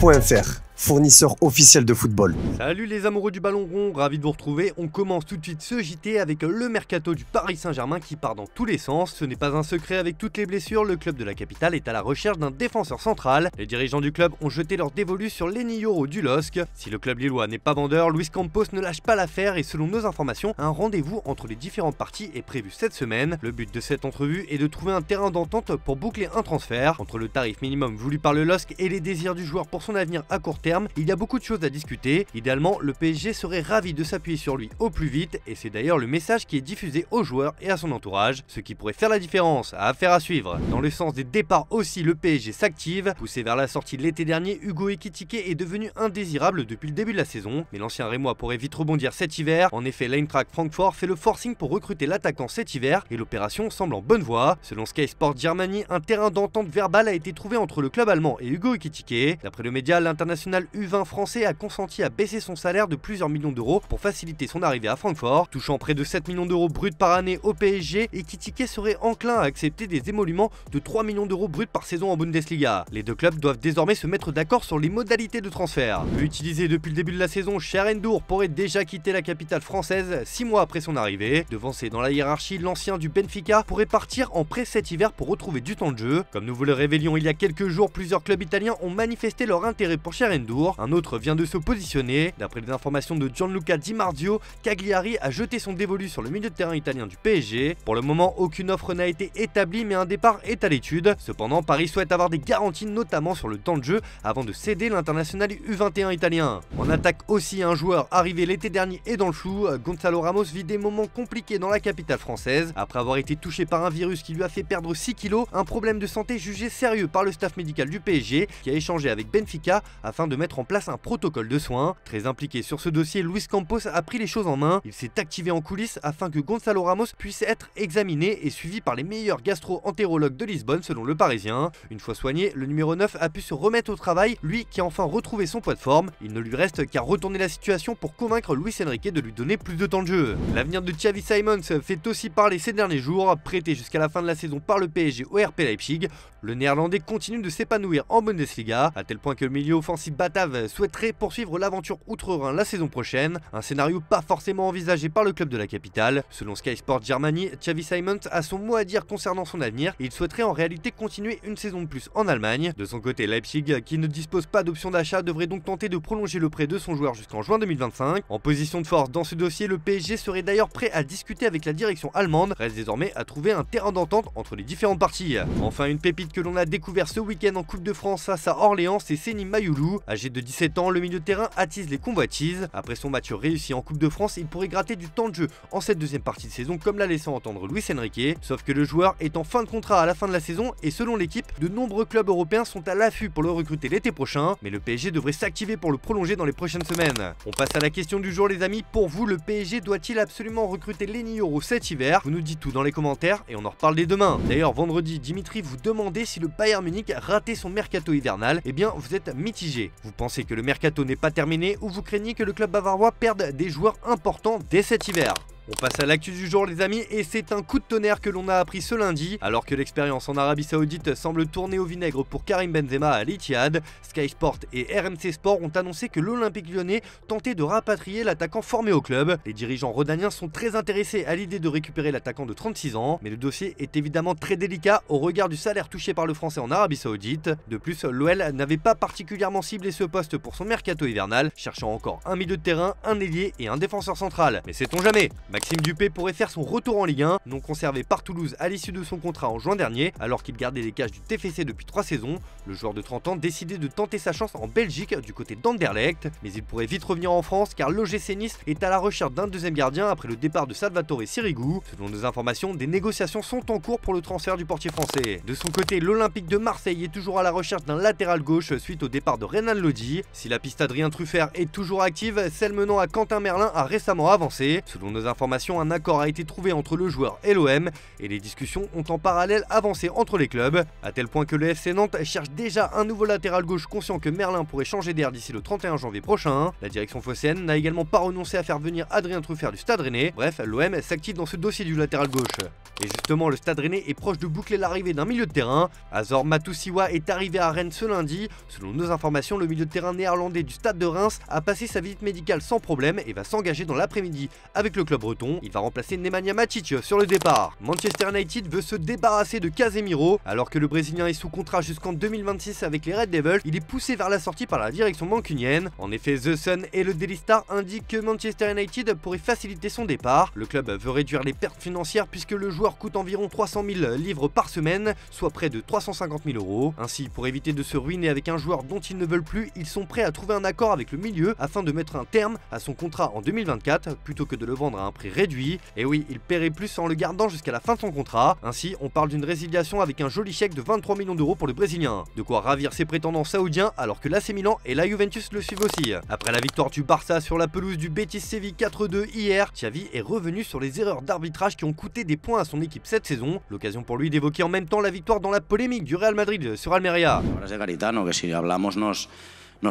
Rugby.fr, fournisseur officiel de football. Salut les amoureux du ballon rond, ravi de vous retrouver. On commence tout de suite ce JT avec le mercato du Paris Saint-Germain qui part dans tous les sens. Ce n'est pas un secret, avec toutes les blessures, le club de la capitale est à la recherche d'un défenseur central. Les dirigeants du club ont jeté leur dévolu sur Lenny Yoro du LOSC. Si le club lillois n'est pas vendeur, Luis Campos ne lâche pas l'affaire et selon nos informations, un rendez-vous entre les différentes parties est prévu cette semaine. Le but de cette entrevue est de trouver un terrain d'entente pour boucler un transfert. Entre le tarif minimum voulu par le LOSC et les désirs du joueur pour son avenir à court terme, il y a beaucoup de choses à discuter. Idéalement, le PSG serait ravi de s'appuyer sur lui au plus vite et c'est d'ailleurs le message qui est diffusé aux joueurs et à son entourage, ce qui pourrait faire la différence. Affaire à suivre. Dans le sens des départs aussi, le PSG s'active. Poussé vers la sortie de l'été dernier, Hugo Ekitike est devenu indésirable depuis le début de la saison, mais l'ancien Rémois pourrait vite rebondir cet hiver. En effet, l'Eintracht Francfort fait le forcing pour recruter l'attaquant cet hiver et l'opération semble en bonne voie. Selon Sky Sport Germany, un terrain d'entente verbale a été trouvé entre le club allemand et Hugo Ekitike. D'après le média, l'international U20 français a consenti à baisser son salaire de plusieurs millions d'euros pour faciliter son arrivée à Francfort. Touchant près de 7 millions d'euros bruts par année au PSG, Ekitike serait enclin à accepter des émoluments de 3 millions d'euros bruts par saison en Bundesliga. Les deux clubs doivent désormais se mettre d'accord sur les modalités de transfert. Peu utilisé depuis le début de la saison, Cherendorf pourrait déjà quitter la capitale française 6 mois après son arrivée. Devancé dans la hiérarchie, l'ancien du Benfica pourrait partir en prêt cet hiver pour retrouver du temps de jeu. Comme nous vous le révélions il y a quelques jours, plusieurs clubs italiens ont manifesté leur intérêt pour Cherendorf. Un autre vient de se positionner. D'après les informations de Gianluca Di Marzio, Cagliari a jeté son dévolu sur le milieu de terrain italien du PSG. Pour le moment, aucune offre n'a été établie, mais un départ est à l'étude. Cependant, Paris souhaite avoir des garanties, notamment sur le temps de jeu, avant de céder l'international U21 italien. En attaque aussi, un joueur arrivé l'été dernier est dans le flou. Gonzalo Ramos vit des moments compliqués dans la capitale française. Après avoir été touché par un virus qui lui a fait perdre 6 kilos, un problème de santé jugé sérieux par le staff médical du PSG, qui a échangé avec Benfica afin de mettre en place un protocole de soins. Très impliqué sur ce dossier, Luis Campos a pris les choses en main. Il s'est activé en coulisses afin que Gonzalo Ramos puisse être examiné et suivi par les meilleurs gastro-entérologues de Lisbonne selon le Parisien. Une fois soigné, le numéro 9 a pu se remettre au travail, lui qui a enfin retrouvé son poids de forme. Il ne lui reste qu'à retourner la situation pour convaincre Luis Enrique de lui donner plus de temps de jeu. L'avenir de Xavi Simons fait aussi parler ces derniers jours. Prêté jusqu'à la fin de la saison par le PSG au RB Leipzig, le néerlandais continue de s'épanouir en Bundesliga, à tel point que le milieu offensif batave souhaiterait poursuivre l'aventure outre-Rhin la saison prochaine, un scénario pas forcément envisagé par le club de la capitale. Selon Sky Sport Germany, Xavi Simons a son mot à dire concernant son avenir et il souhaiterait en réalité continuer une saison de plus en Allemagne. De son côté, Leipzig, qui ne dispose pas d'option d'achat, devrait donc tenter de prolonger le prêt de son joueur jusqu'en juin 2025. En position de force dans ce dossier, le PSG serait d'ailleurs prêt à discuter avec la direction allemande. Reste désormais à trouver un terrain d'entente entre les différentes parties. Enfin, une pépite que l'on a découvert ce week-end en Coupe de France face à Orléans, c'est Seny Mayoulou. Âgé de 17 ans, le milieu de terrain attise les convoitises. Après son match réussi en Coupe de France, il pourrait gratter du temps de jeu en cette deuxième partie de saison comme l'a laissé entendre Luis Enrique. Sauf que le joueur est en fin de contrat à la fin de la saison et selon l'équipe, de nombreux clubs européens sont à l'affût pour le recruter l'été prochain, mais le PSG devrait s'activer pour le prolonger dans les prochaines semaines. On passe à la question du jour les amis, pour vous le PSG doit-il absolument recruter Lenny Yoro cet hiver? Vous nous dites tout dans les commentaires et on en reparle dès demain. D'ailleurs vendredi, Dimitri vous demandait si le Bayern Munich ratait son mercato hivernal. Eh bien vous êtes mitigé. Vous pensez que le mercato n'est pas terminé ou vous craignez que le club bavarois perde des joueurs importants dès cet hiver? On passe à l'actu du jour les amis et c'est un coup de tonnerre que l'on a appris ce lundi. Alors que l'expérience en Arabie Saoudite semble tourner au vinaigre pour Karim Benzema à l'Etihad, Sky Sport et RMC Sport ont annoncé que l'Olympique Lyonnais tentait de rapatrier l'attaquant formé au club. Les dirigeants rhodaniens sont très intéressés à l'idée de récupérer l'attaquant de 36 ans, mais le dossier est évidemment très délicat au regard du salaire touché par le Français en Arabie Saoudite. De plus, l'OL n'avait pas particulièrement ciblé ce poste pour son mercato hivernal, cherchant encore un milieu de terrain, un ailier et un défenseur central. Mais sait-on jamais? Maxime Dupé pourrait faire son retour en Ligue 1, non conservé par Toulouse à l'issue de son contrat en juin dernier, alors qu'il gardait les cages du TFC depuis 3 saisons. Le joueur de 30 ans décidait de tenter sa chance en Belgique du côté d'Anderlecht, mais il pourrait vite revenir en France car l'OGC Nice est à la recherche d'un deuxième gardien après le départ de Salvatore Sirigu. Selon nos informations, des négociations sont en cours pour le transfert du portier français. De son côté, l'Olympique de Marseille est toujours à la recherche d'un latéral gauche suite au départ de Renan Lodi. Si la piste Adrien Truffert est toujours active, celle menant à Quentin Merlin a récemment avancé. Selon nos informations, informations, un accord a été trouvé entre le joueur et l'OM et les discussions ont en parallèle avancé entre les clubs, à tel point que le FC Nantes cherche déjà un nouveau latéral gauche conscient que Merlin pourrait changer d'air d'ici le 31 janvier prochain. La direction phocéenne n'a également pas renoncé à faire venir Adrien Truffert du Stade Rennais. Bref, l'OM s'active dans ce dossier du latéral gauche. Et justement, le Stade Rennais est proche de boucler l'arrivée d'un milieu de terrain. Azor Matusiwa est arrivé à Rennes ce lundi. Selon nos informations, le milieu de terrain néerlandais du Stade de Reims a passé sa visite médicale sans problème et va s'engager dans l'après-midi avec le club breton. Il va remplacer Nemanja Matic sur le départ. Manchester United veut se débarrasser de Casemiro. Alors que le Brésilien est sous contrat jusqu'en 2026 avec les Red Devils, il est poussé vers la sortie par la direction mancunienne. En effet, The Sun et le Daily Star indiquent que Manchester United pourrait faciliter son départ. Le club veut réduire les pertes financières puisque le joueur coûte environ 300 000 livres par semaine, soit près de 350 000 €. Ainsi, pour éviter de se ruiner avec un joueur dont ils ne veulent plus, ils sont prêts à trouver un accord avec le milieu afin de mettre un terme à son contrat en 2024 plutôt que de le vendre à un prix réduit. Et oui, il paierait plus en le gardant jusqu'à la fin de son contrat. Ainsi, on parle d'une résiliation avec un joli chèque de 23 millions d'euros pour le Brésilien. De quoi ravir ses prétendants saoudiens alors que l'AC Milan et la Juventus le suivent aussi. Après la victoire du Barça sur la pelouse du Betis Séville 4-2 hier, Xavi est revenu sur les erreurs d'arbitrage qui ont coûté des points à son équipe cette saison. L'occasion pour lui d'évoquer en même temps la victoire dans la polémique du Real Madrid sur Almería. Ahora es de Garitano, que si hablamos nos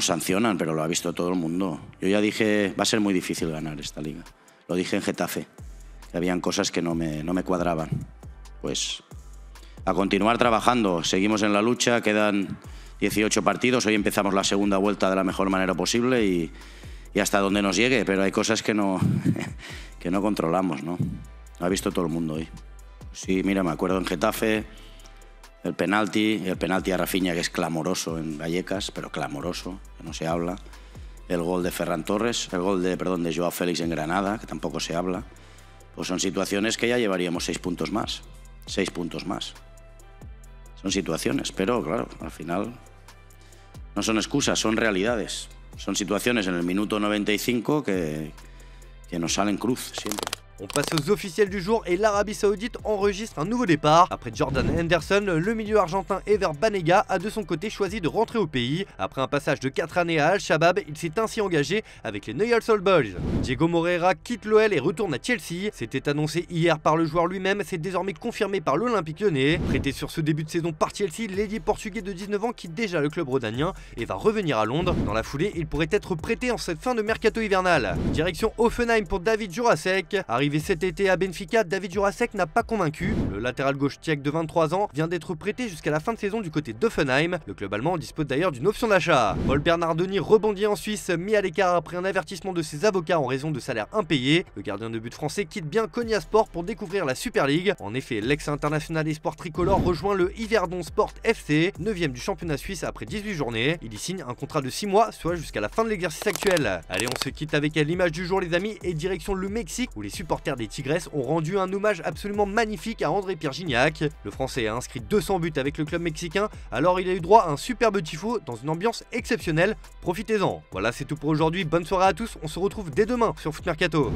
sancionan, pero lo ha visto todo el mundo. Yo ya dije, va a ser muy difícil ganar esta liga. Lo dije en Getafe, que habían cosas que no me cuadraban. Pues a continuar trabajando, seguimos en la lucha, quedan 18 partidos, hoy empezamos la segunda vuelta de la mejor manera posible y hasta donde nos llegue, pero hay cosas que no, que no controlamos, ¿no? Lo ha visto todo el mundo hoy. Sí, mira, me acuerdo en Getafe, el penalti a Rafinha, que es clamoroso en Vallecas, pero clamoroso, que no se habla. El gol de Ferran Torres, el gol de Joao Félix en Granada, que tampoco se habla. Pues son situaciones que ya llevaríamos 6 puntos más. 6 puntos más. Son situaciones, pero claro, al final no son excusas, son realidades. Son situaciones en el minuto 95 que nos salen cruz siempre. On passe aux officiels du jour et l'Arabie Saoudite enregistre un nouveau départ. Après Jordan Henderson, le milieu argentin Ever Banega a de son côté choisi de rentrer au pays. Après un passage de 4 années à Al-Shabaab, il s'est ainsi engagé avec les New York Old Boys. Diego Moreira quitte l'OL et retourne à Chelsea. C'était annoncé hier par le joueur lui-même, c'est désormais confirmé par l'Olympique Lyonnais. Prêté sur ce début de saison par Chelsea, l'ailier portugais de 19 ans quitte déjà le club rhodanien et va revenir à Londres. Dans la foulée, il pourrait être prêté en cette fin de mercato hivernal. Direction Hoffenheim pour David Jurasek. Arrivé cet été à Benfica, David Jurasek n'a pas convaincu. Le latéral gauche tchèque de 23 ans vient d'être prêté jusqu'à la fin de saison du côté d'Hoffenheim. Le club allemand dispose d'ailleurs d'une option d'achat. Paul Bernardoni rebondit en Suisse, mis à l'écart après un avertissement de ses avocats en raison de salaires impayés. Le gardien de but français quitte bien Konya Sport pour découvrir la Super League. En effet, l'ex-international espoir tricolore rejoint le Yverdon Sport FC, 9e du championnat suisse après 18 journées. Il y signe un contrat de 6 mois, soit jusqu'à la fin de l'exercice actuel. Allez, on se quitte avec l'image du jour les amis et direction le Mexique où les supporters des Tigres ont rendu un hommage absolument magnifique à André-Pierre Gignac. Le Français a inscrit 200 buts avec le club mexicain, alors il a eu droit à un superbe tifo dans une ambiance exceptionnelle. Profitez-en. Voilà, c'est tout pour aujourd'hui. Bonne soirée à tous. On se retrouve dès demain sur Foot Mercato.